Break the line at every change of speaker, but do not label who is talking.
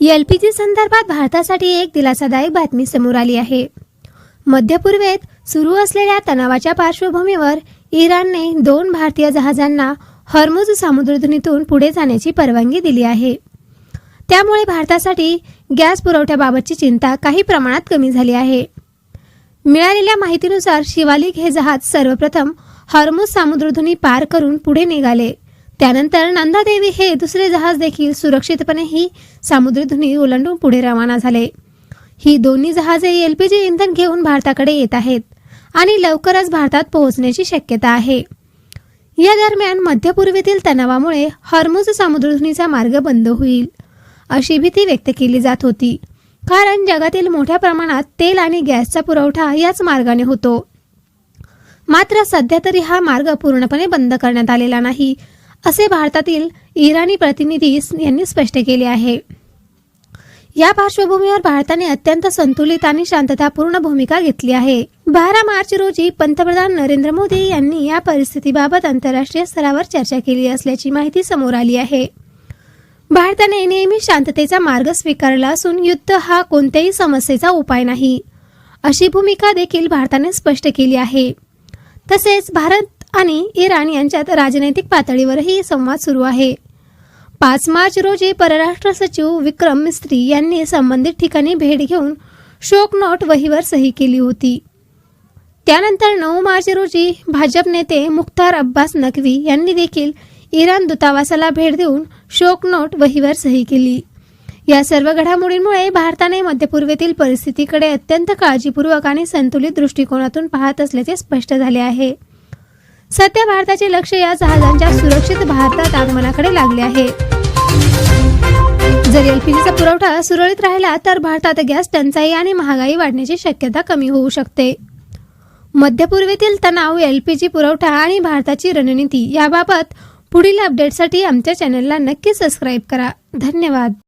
LPG संदर्भात भारतासाठी एक दिलासादायक बातमी समोर आली आहे। मध्य पूर्वेत सुरू असलेल्या तणावाच्या पार्श्वभूमीवर इराणने 2 भारतीय जहाजांना हॉर्मुझ सामुद्रधुनीतून पुढे जाण्याची परवानगी दिली आहे। त्यामुळे भारतासाठी गॅस पुरवठ्याबाबतची चिंता काही प्रमाणात कमी झाली आहे। मिळालेल्या माहितीनुसार शिवालिक हे जहाज सर्वप्रथम हॉर्मुझ सामुद्रधुनी पार करून पुढे निघाले। त्यानंतर नंदादेवी हे दुसरे जहाज देखील सुरक्षितपणे ही सामुद्रधुनी ओलांडून पुढे रवाना झाले। ही दोन्ही जहाजे एलपीजी इंधन घेऊन भारताकडे येत आहेत आणि लवकरच भारतात पोहोचण्याची शक्यता आहे। या दरम्यान मध्य पूर्वेतील तणावामुळे हॉर्मुझ सामुद्रधुनीचा मार्ग बंद होईल अशी भीती व्यक्त केली जात होती, कारण जगातील मोठ्या प्रमाणात तेल आणि गॅसचा पुरवठा याच मार्गाने होतो। मात्र सध्या तरी हा मार्ग पूर्णपणे बंद करण्यात आलेला नाही असे भारतातील इराणी प्रतिनिधी यांनी स्पष्ट केले आहे। या पार्श्वभूमीवर भारताने अत्यंत संतुलित आणि शांततापूर्ण भूमिका घेतली आहे। 12 मार्च रोजी पंतप्रधान नरेंद्र मोदी यांनी या परिस्थितीबाबत आंतरराष्ट्रीय स्तरावर चर्चा केली असल्याची माहिती समोर आली आहे। भारताने नेहमी शांततेचा मार्ग स्वीकारला असून युद्ध हा कोणत्याही समस्येचा उपाय नाही अशी भूमिका देखील भारताने स्पष्ट केली आहे। तसेच भारत आणि इराण यांच्यात राजनैतिक पातळीवरही संवाद सुरू आहे। 5 मार्च रोजी परराष्ट्र सचिव विक्रम मिस्त्री यांनी संबंधित ठिकाणी भेट घेऊन शोक नोट वहीवर सही केली होती। त्यानंतर 9 मार्च रोजी भाजप नेते मुख्तार अब्बास नक्वी यांनी देखील इराण दूतावासाला भेट देऊन शोक नोट वहीवर सही केली। या सर्व घडामोडींमुळे भारताने मध्य पूर्वेतील परिस्थितीकडे अत्यंत काळजीपूर्वक आणि संतुलित दृष्टिकोनातून पाहत असल्याचे स्पष्ट झाले आहे। सध्या भारताचे लक्ष या जहाजांच्या सुरक्षित भारतात आगमनाकडे लागले आहे। जर एलपीजीचा पुरवठा सुरळीत राहिला तर भारतात गॅस टंचाई आणि महागाई वाढण्याची शक्यता कमी होऊ शकते। मध्य पूर्वेतील तणाव, एलपीजी पुरवठा आणि भारताची रणनीती याबाबत पुढील अपडेटसाठी आमच्या चॅनलला नक्की सबस्क्राईब करा। धन्यवाद।